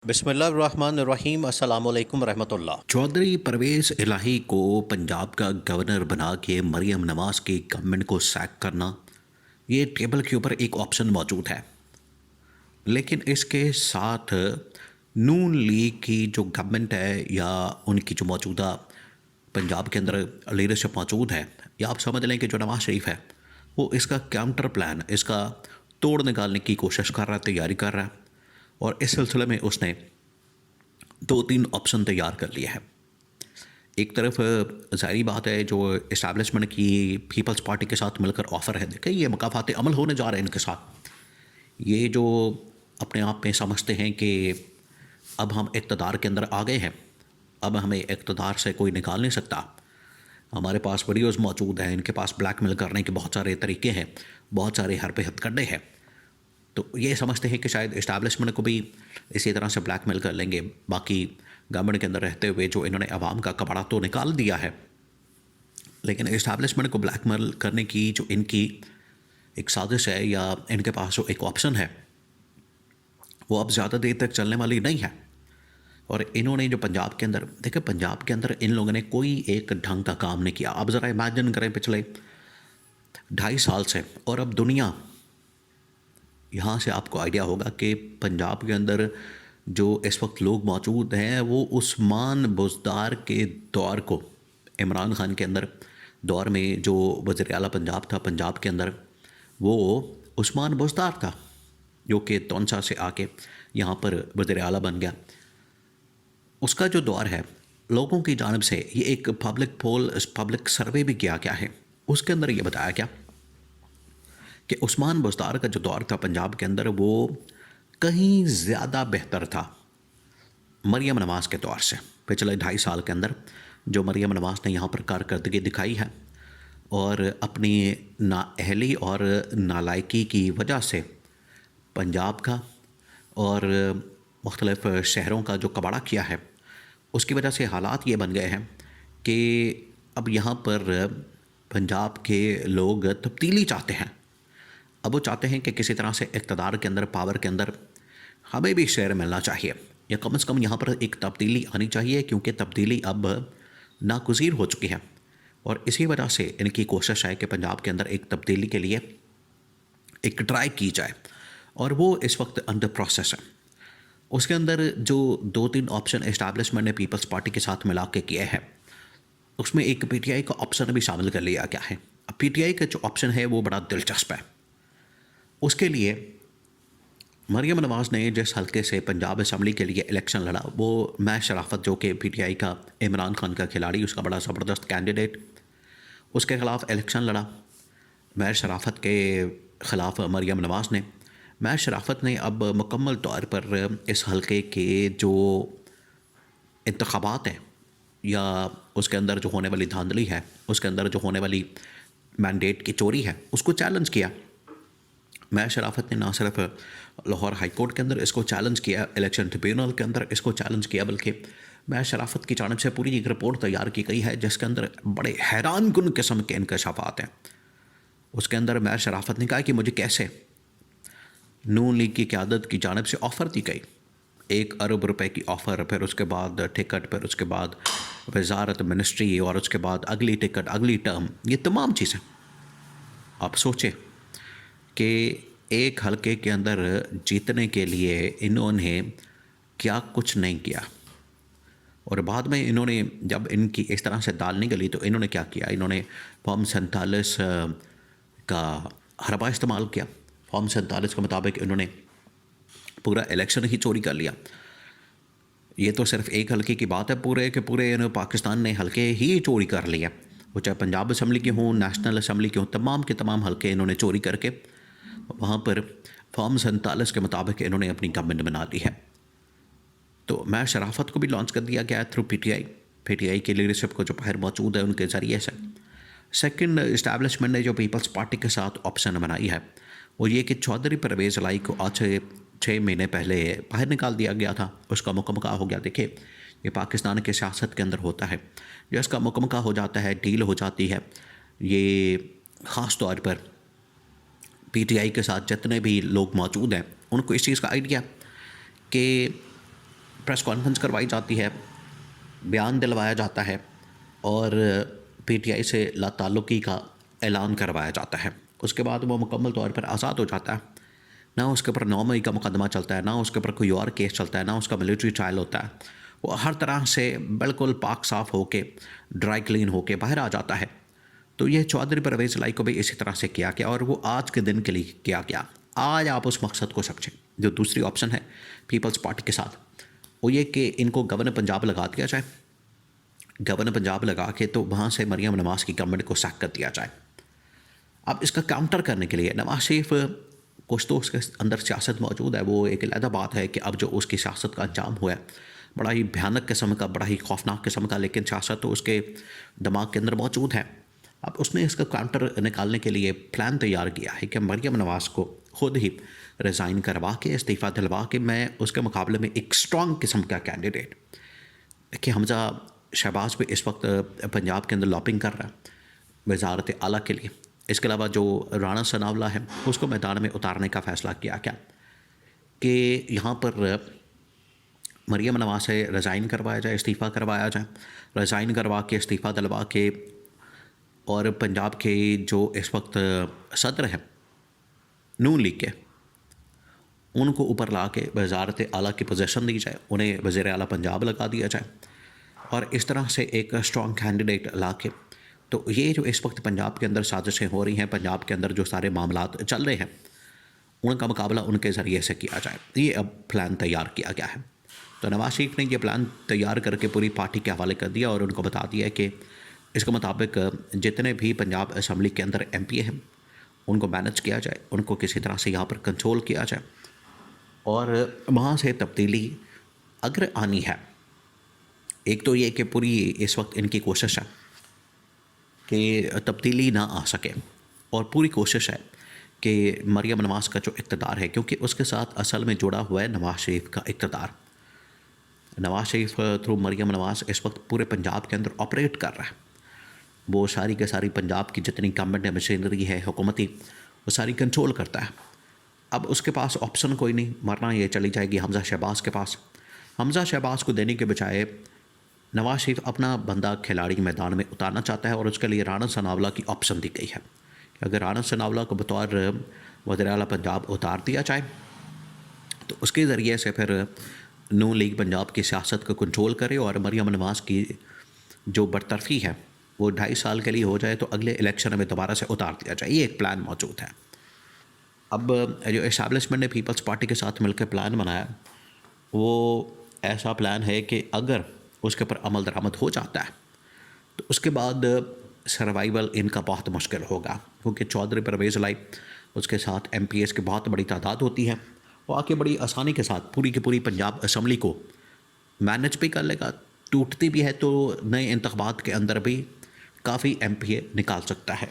बिस्मिल्लाहिर्रहमानिर्रहीम अस्सलामुअलैकुम रहमतुल्लाह। चौधरी परवेज़ इलाही को पंजाब का गवर्नर बना के मरियम नवाज़ की गवर्नमेंट को सैक करना, ये टेबल के ऊपर एक ऑप्शन मौजूद है। लेकिन इसके साथ नून लीग की जो गवर्नमेंट है या उनकी जो मौजूदा पंजाब के अंदर लीडरशिप मौजूद है, या आप समझ लें कि जो नवाज़ शरीफ है, वो इसका काउंटर प्लान, इसका तोड़ निकालने की कोशिश कर रहा है, तैयारी कर रहा है। और इस सिलसिले में उसने 2-3 ऑप्शन तैयार कर लिए हैं। एक तरफ ज़ाहिरी बात है जो इस्टेब्लिशमेंट की पीपल्स पार्टी के साथ मिलकर ऑफ़र है, देखें ये मुकाफ़ात अमल होने जा रहे हैं इनके साथ। ये जो अपने आप में समझते हैं कि अब हम इक़्तिदार के अंदर आ गए हैं, अब हमें इक़्तिदार से कोई निकाल नहीं सकता, हमारे पास वीडियोज़ मौजूद हैं, इनके पास ब्लैकमेल करने के बहुत सारे तरीके हैं, बहुत सारे हरबे हथकंडे हैं। तो ये समझते हैं कि शायद इस्टेब्लिशमेंट को भी इसी तरह से ब्लैकमेल कर लेंगे। बाकी गवर्नमेंट के अंदर रहते हुए जो इन्होंने अवाम का कपड़ा तो निकाल दिया है, लेकिन इस्टेब्लिशमेंट को ब्लैकमेल करने की जो इनकी एक साजिश है या इनके पास जो एक ऑप्शन है, वो अब ज़्यादा देर तक चलने वाली नहीं है। और इन्होंने जो पंजाब के अंदर, देखिए पंजाब के अंदर इन लोगों ने कोई एक ढंग का काम नहीं किया। अब ज़रा इमेजिन करें पिछले 2.5 साल से, और अब दुनिया, यहाँ से आपको आइडिया होगा कि पंजाब के अंदर जो इस वक्त लोग मौजूद हैं वो उस्मान बुज़दार के दौर को, इमरान खान के अंदर दौर में जो वज़ीर आला पंजाब था पंजाब के अंदर, वो उस्मान बुज़दार था जो कि तौंसा से आके यहाँ पर वज़ीर आला बन गया। उसका जो दौर है, लोगों की जानिब से ये एक पब्लिक पोल, पब्लिक सर्वे भी किया गया है। उसके अंदर ये बताया गया कि उस्मान बुज़दार का जो दौर था पंजाब के अंदर, वो कहीं ज़्यादा बेहतर था मरियम नवाज़ के दौर से। पिछले 2.5 साल के अंदर जो मरियम नवाज़ ने यहाँ पर कारकर्दगी दिखाई है, और अपनी नाअहली और नालायकी की वजह से पंजाब का और मुख्तलिफ़ शहरों का जो कबाड़ा किया है, उसकी वजह से हालात ये बन गए हैं कि अब यहाँ पर पंजाब के लोग तब्दीली चाहते हैं। अब वो चाहते हैं कि किसी तरह से इक़्तिदार के अंदर, पावर के अंदर हमें भी शेयर मिलना चाहिए, या कम से कम यहाँ पर एक तब्दीली आनी चाहिए, क्योंकि तब्दीली अब नागुज़ीर हो चुकी है। और इसी वजह से इनकी कोशिश है कि पंजाब के अंदर एक तब्दीली के लिए एक ट्राई की जाए, और वो इस वक्त अंडर प्रोसेस है। उसके अंदर जो 2-3 ऑप्शन इस्टेब्लिशमेंट ने पीपल्स पार्टी के साथ मिला के किए हैं, उसमें एक पीटीआई का ऑप्शन भी शामिल कर लिया गया है। अब पीटीआई का जो ऑप्शन है वो बड़ा दिलचस्प है। उसके लिए मरियम नवाज़ ने जिस हल्के से पंजाब असम्बली के लिए इलेक्शन लड़ा, वो मैं शराफत, जो कि पीटीआई का इमरान खान का खिलाड़ी, उसका बड़ा ज़बरदस्त कैंडिडेट, उसके ख़िलाफ़ इलेक्शन लड़ा। मैं शराफत के ख़िलाफ़ मरियम नवाज़ ने, मैं शराफत ने अब मुकम्मल तौर पर इस हल्के के जो इंतख़ाबात हैं या उसके अंदर जो होने वाली धांधली है, उसके अंदर जो होने वाली मैंडेट की चोरी है, उसको चैलेंज किया। मैं शराफत ने ना सिर्फ लाहौर हाई कोर्ट के अंदर इसको चैलेंज किया, इलेक्शन ट्रिब्यूनल के अंदर इसको चैलेंज किया, बल्कि मैं शराफत की जानिब से पूरी एक रिपोर्ट तैयार की गई है जिसके अंदर बड़े हैरान कुन किस्म के इंकशाफात हैं। उसके अंदर मैं शराफत ने कहा कि मुझे कैसे नून लीग की क़यादत की जानिब से ऑफ़र दी गई, 1 अरब रुपए की ऑफ़र, फिर उसके बाद टिकट, फिर उसके बाद वजारत, मिनिस्ट्री, और उसके बाद अगली टिकट, अगली टर्म, ये तमाम चीज़ें। आप सोचें कि एक हल्के के अंदर जीतने के लिए इन्होंने क्या कुछ नहीं किया, और बाद में इन्होंने, जब इनकी इस तरह से दाल नहीं गली, तो इन्होंने क्या किया, इन्होंने फॉर्म 47 का हरबा इस्तेमाल किया। फॉर्म 47 के मुताबिक इन्होंने पूरा इलेक्शन ही चोरी कर लिया। ये तो सिर्फ एक हल्के की बात है, पूरे के पूरे पाकिस्तान ने हल्के ही चोरी कर लिया, वो चाहे पंजाब असम्बली के हों, नेशनल असम्बली के हों, तमाम के तमाम हल्के इन्होंने चोरी करके वहाँ पर फॉर्म 47 के मुताबिक इन्होंने अपनी गवर्नमेंट बना ली है। तो मैं शराफत को भी लॉन्च कर दिया गया है थ्रू पीटीआई की लीडरशिप को जो बाहर मौजूद है उनके ज़रिए से। सेकंड, इस्टेब्लिशमेंट ने जो पीपल्स पार्टी के साथ ऑप्शन बनाई है वो ये कि चौधरी परवेज़ इलाही को आज 6 महीने पहले बाहर निकाल दिया गया था, उसका मुकम्मल हो गया। देखिए ये पाकिस्तान के सियासत के अंदर होता है, जिसका मुकम्मल हो जाता है, डील हो जाती है। ये ख़ास तौर पर पीटीआई के साथ जितने भी लोग मौजूद हैं उनको इस चीज़ का आइडिया कि प्रेस कॉन्फ्रेंस करवाई जाती है, बयान दिलवाया जाता है और पीटीआई से लाताल्लुकी का ऐलान करवाया जाता है। उसके बाद वो मुकम्मल तौर पर आज़ाद हो जाता है। ना उसके ऊपर 9 मई का मुकदमा चलता है, ना उसके ऊपर कोई और केस चलता है, ना उसका मिलिट्री ट्रायल होता है। वो हर तरह से बिल्कुल पाक साफ़ होके, ड्राई क्लीन होके बाहर आ जाता है। तो ये चौधरी परवेज़ इलाही को भी इसी तरह से किया गया और वो आज के दिन के लिए किया गया। आज आप उस मकसद को समझें। जो दूसरी ऑप्शन है पीपल्स पार्टी के साथ, वो ये कि इनको गवर्नर पंजाब लगा दिया जाए। गवर्नर पंजाब लगा के तो वहाँ से मरियम नवाज़ की गवर्नमेंट को सैक कर दिया जाए। अब इसका काउंटर करने के लिए नवाज शरीफ, कुछ तो उसके अंदर सियासत मौजूद है, वो एक अलग बात है कि अब जो उसकी सियासत का अंजाम हुआ है बड़ा ही भयानक किस्म का, बड़ा ही खौफनाक किस्म का, लेकिन सियासत तो उसके दिमाग के अंदर मौजूद है। अब उसने इसका काउंटर निकालने के लिए प्लान तैयार किया है कि मरियम नवाज़ को खुद ही रिज़ाइन करवा के, इस्तीफ़ा दिलवा के, मैं उसके मुकाबले में एक स्ट्रॉन्ग किस्म का कैंडिडेट कि हमजा शहबाज भी इस वक्त पंजाब के अंदर लॉबिंग कर रहा है वज़ारत आला के लिए। इसके अलावा जो राणा सनावला है उसको मैदान में उतारने का फ़ैसला किया गया कि यहाँ पर मरियम नवाज़ से रिज़ाइन करवाया जाए, इस्तीफ़ा करवाया जाए। रिज़ाइन करवा के, इस्तीफ़ा दिलवा के, और पंजाब के जो इस वक्त सदर हैं नून लीग के, उनको ऊपर ला के वज़ारत आला की पोजीशन दी जाए, उन्हें वज़ीर आला पंजाब लगा दिया जाए और इस तरह से एक स्ट्रॉन्ग कैंडिडेट ला के, तो ये जो इस वक्त पंजाब के अंदर साजिशें हो रही हैं, पंजाब के अंदर जो सारे मामलात चल रहे हैं, उनका मुकाबला उनके ज़रिए से किया जाए। ये अब प्लान तैयार किया गया है। तो नवाज शरीफ ने ये प्लान तैयार करके पूरी पार्टी के हवाले कर दिया और उनको बता दिया कि इसके मुताबिक जितने भी पंजाब असम्बली के अंदर MP हैं उनको मैनेज किया जाए, उनको किसी तरह से यहाँ पर कंट्रोल किया जाए और वहाँ से तब्दीली अगर आनी है, एक तो ये कि पूरी इस वक्त इनकी कोशिश है कि तब्दीली ना आ सके और पूरी कोशिश है कि मरियम नवाज़ का जो इक़्तिदार है, क्योंकि उसके साथ असल में जुड़ा हुआ है नवाज शरीफ का इक़्तिदार। नवाज शरीफ थ्रू मरियम नवाज़ इस वक्त पूरे पंजाब के अंदर ऑपरेट कर रहा है। वो सारी के सारी पंजाब की जितनी गवर्नमेंट है, मशीनरी है हुकूमती, वो सारी कंट्रोल करता है। अब उसके पास ऑप्शन कोई नहीं, वरना ये चली जाएगी हमजा शहबाज के पास। हमजा शहबाज को देने के बजाय नवाज शरीफ अपना बंदा खिलाड़ी मैदान में उतारना चाहता है और उसके लिए राणा सनावला की ऑप्शन दी गई है कि अगर राणा सनावला को बतौर वज़ीर आला पंजाब उतार दिया जाए तो उसके ज़रिए से फिर नून लीग पंजाब की सियासत को कंट्रोल करे और मरियम नवाज़ की जो बरतरफी है वो 2.5 साल के लिए हो जाए, तो अगले इलेक्शन में दोबारा से उतार दिया जाए। ये एक प्लान मौजूद है। अब जो इस्टेब्लिशमेंट ने पीपल्स पार्टी के साथ मिलकर प्लान बनाया, वो ऐसा प्लान है कि अगर उसके ऊपर अमल दरामद हो जाता है तो उसके बाद सर्वाइवल इनका बहुत मुश्किल होगा, क्योंकि चौधरी परवेज़ इलाही, उसके साथ MPs की बहुत बड़ी तादाद होती है। वो आके बड़ी आसानी के साथ पूरी की पूरी पंजाब असम्बली को मैनेज भी कर लेगा। टूटती भी है तो नए इंतखाबात के अंदर भी काफ़ी MP निकाल सकता है।